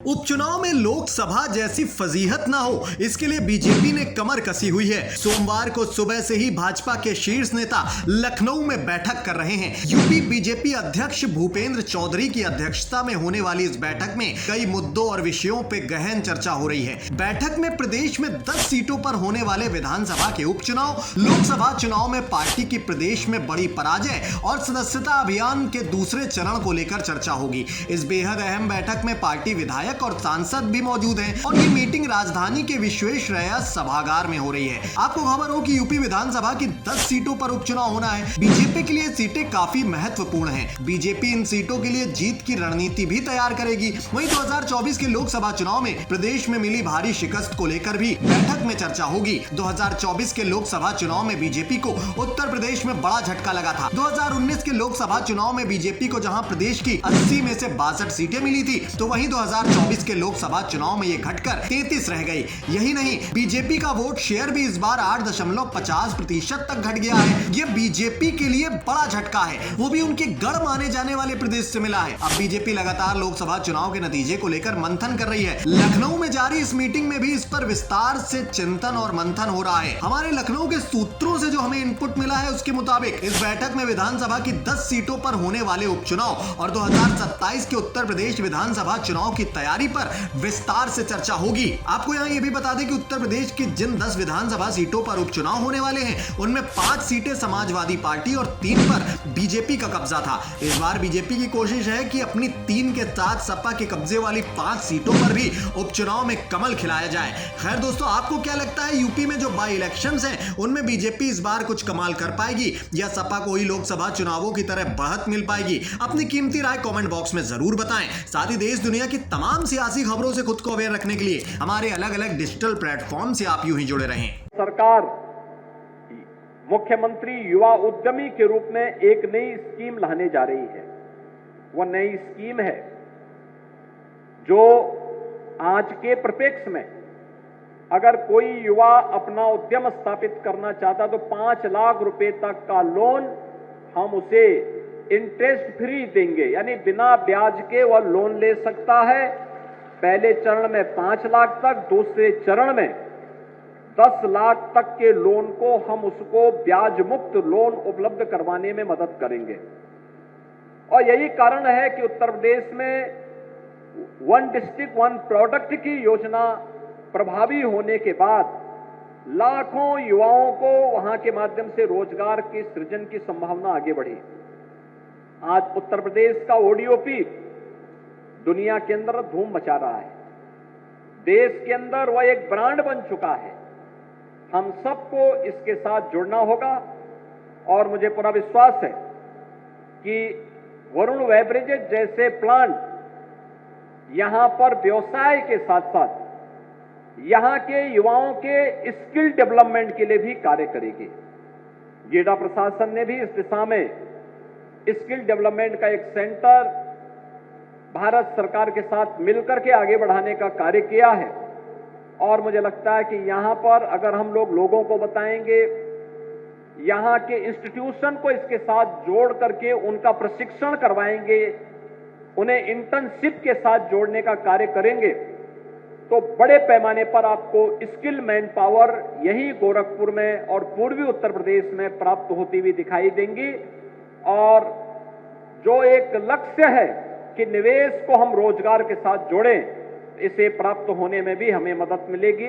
उपचुनाव में लोकसभा जैसी फजीहत ना हो, इसके लिए बीजेपी ने कमर कसी हुई है। सोमवार को सुबह से ही भाजपा के शीर्ष नेता लखनऊ में बैठक कर रहे हैं। यूपी बीजेपी अध्यक्ष भूपेंद्र चौधरी की अध्यक्षता में होने वाली इस बैठक में कई मुद्दों और विषयों पे गहन चर्चा हो रही है। बैठक में प्रदेश में 10 सीटों पर होने वाले विधानसभा के उपचुनाव, लोकसभा चुनाव में पार्टी की प्रदेश में बड़ी पराजय और सदस्यता अभियान के दूसरे चरण को लेकर चर्चा होगी। इस बेहद अहम बैठक में पार्टी विधायक और सांसद भी मौजूद हैं और ये मीटिंग राजधानी के विश्वेश्वरैया सभागार में हो रही है। आपको खबर हो कि यूपी विधानसभा की 10 सीटों पर उपचुनाव होना है। बीजेपी के लिए सीटें काफी महत्वपूर्ण हैं। बीजेपी इन सीटों के लिए जीत की रणनीति भी तैयार करेगी। वहीं 2024 के लोकसभा चुनाव में प्रदेश में मिली भारी शिकस्त को लेकर भी बैठक में चर्चा होगी। 2024 के लोकसभा चुनाव में बीजेपी को उत्तर प्रदेश में बड़ा झटका लगा था। 2019 के लोकसभा चुनाव में बीजेपी को जहां प्रदेश की 80 में से 62 सीटें मिली थी, तो वहीं 2024 के लोकसभा चुनाव में ये घटकर 33 रह गई। यही नहीं, बीजेपी का वोट शेयर भी इस बार 8.50% तक घट गया है। ये बीजेपी के लिए बड़ा झटका है, वो भी उनके गढ़ माने जाने वाले प्रदेश से मिला है। अब बीजेपी लगातार लोकसभा चुनाव के नतीजे को लेकर मंथन कर रही है। लखनऊ में जारी इस मीटिंग में भी इस पर विस्तार से चिंतन और मंथन हो रहा है। हमारे लखनऊ के सूत्रों से जो हमें इनपुट मिला है, उसके मुताबिक इस बैठक में विधानसभा की 10 सीटों पर होने वाले उपचुनाव और 2027 के उत्तर प्रदेश विधानसभा चुनाव की तैयारी पर विस्तार से चर्चा होगी। आपको यहाँ ये भी बता दें कि उत्तर प्रदेश की जिन 10 विधानसभा सीटों पर उपचुनाव होने वाले हैं, उनमें 5 सीटें समाजवादी पार्टी और 3 पर बीजेपी का कब्जा था। इस बार बीजेपी की कोशिश है कि अपनी 3 के साथ सपा के कब्जे वाली 5 सीटों पर भी उपचुनाव में कमल खिलाया जाए। खैर दोस्तों, आपको क्या लगता है, यूपी में जो बाई इलेक्शंस हैं, उनमें बीजेपी इस बार कुछ कमाल कर पाएगी या सपा को ही लोकसभा चुनावों की तरह बढ़त मिल पाएगी? अपनी कीमती राय कमेंट बॉक्स में जरूर बताएं। साथ ही देश दुनिया की तमाम सियासी खबरों से खुद को अवेयर रखने के लिए हमारे अलग अलग डिजिटल प्लेटफॉर्म से आप यूं ही जुड़े रहें। सरकार मुख्यमंत्री युवा उद्यमी के रूप में एक नई स्कीम लाने जा रही है। वह नई स्कीम है जो आज के परिप्रेक्ष्य में अगर कोई युवा अपना उद्यम स्थापित करना चाहता तो 5 लाख रुपए तक का लोन हम उसे इंटरेस्ट फ्री देंगे, यानी बिना ब्याज के वह लोन ले सकता है। पहले चरण में 5 लाख तक, दूसरे चरण में 10 लाख तक के लोन को हम उसको ब्याज मुक्त लोन उपलब्ध करवाने में मदद करेंगे। और यही कारण है कि उत्तर प्रदेश में वन डिस्ट्रिक्ट वन प्रोडक्ट की योजना प्रभावी होने के बाद लाखों युवाओं को वहां के माध्यम से रोजगार के सृजन की संभावना आगे बढ़ी। आज उत्तर प्रदेश का ओडीओपी दुनिया के अंदर धूम मचा रहा है। देश के अंदर वह एक ब्रांड बन चुका है। हम सबको इसके साथ जुड़ना होगा और मुझे पूरा विश्वास है कि वरुण बेवरेजेस जैसे प्लांट यहां पर व्यवसाय के साथ साथ यहां के युवाओं के स्किल डेवलपमेंट के लिए भी कार्य करेगी। गीडा प्रशासन ने भी इस दिशा में स्किल डेवलपमेंट का एक सेंटर भारत सरकार के साथ मिलकर के आगे बढ़ाने का कार्य किया है। और मुझे लगता है कि यहां पर अगर हम लोगों को बताएंगे, यहां के इंस्टीट्यूशन को इसके साथ जोड़ करके उनका प्रशिक्षण करवाएंगे, उन्हें इंटर्नशिप के साथ जोड़ने का कार्य करेंगे, तो बड़े पैमाने पर आपको स्किल मैन पावर यही गोरखपुर में और पूर्वी उत्तर प्रदेश में प्राप्त होती हुई दिखाई देंगी। और जो एक लक्ष्य है कि निवेश को हम रोजगार के साथ जोड़ें, इसे प्राप्त होने में भी हमें मदद मिलेगी।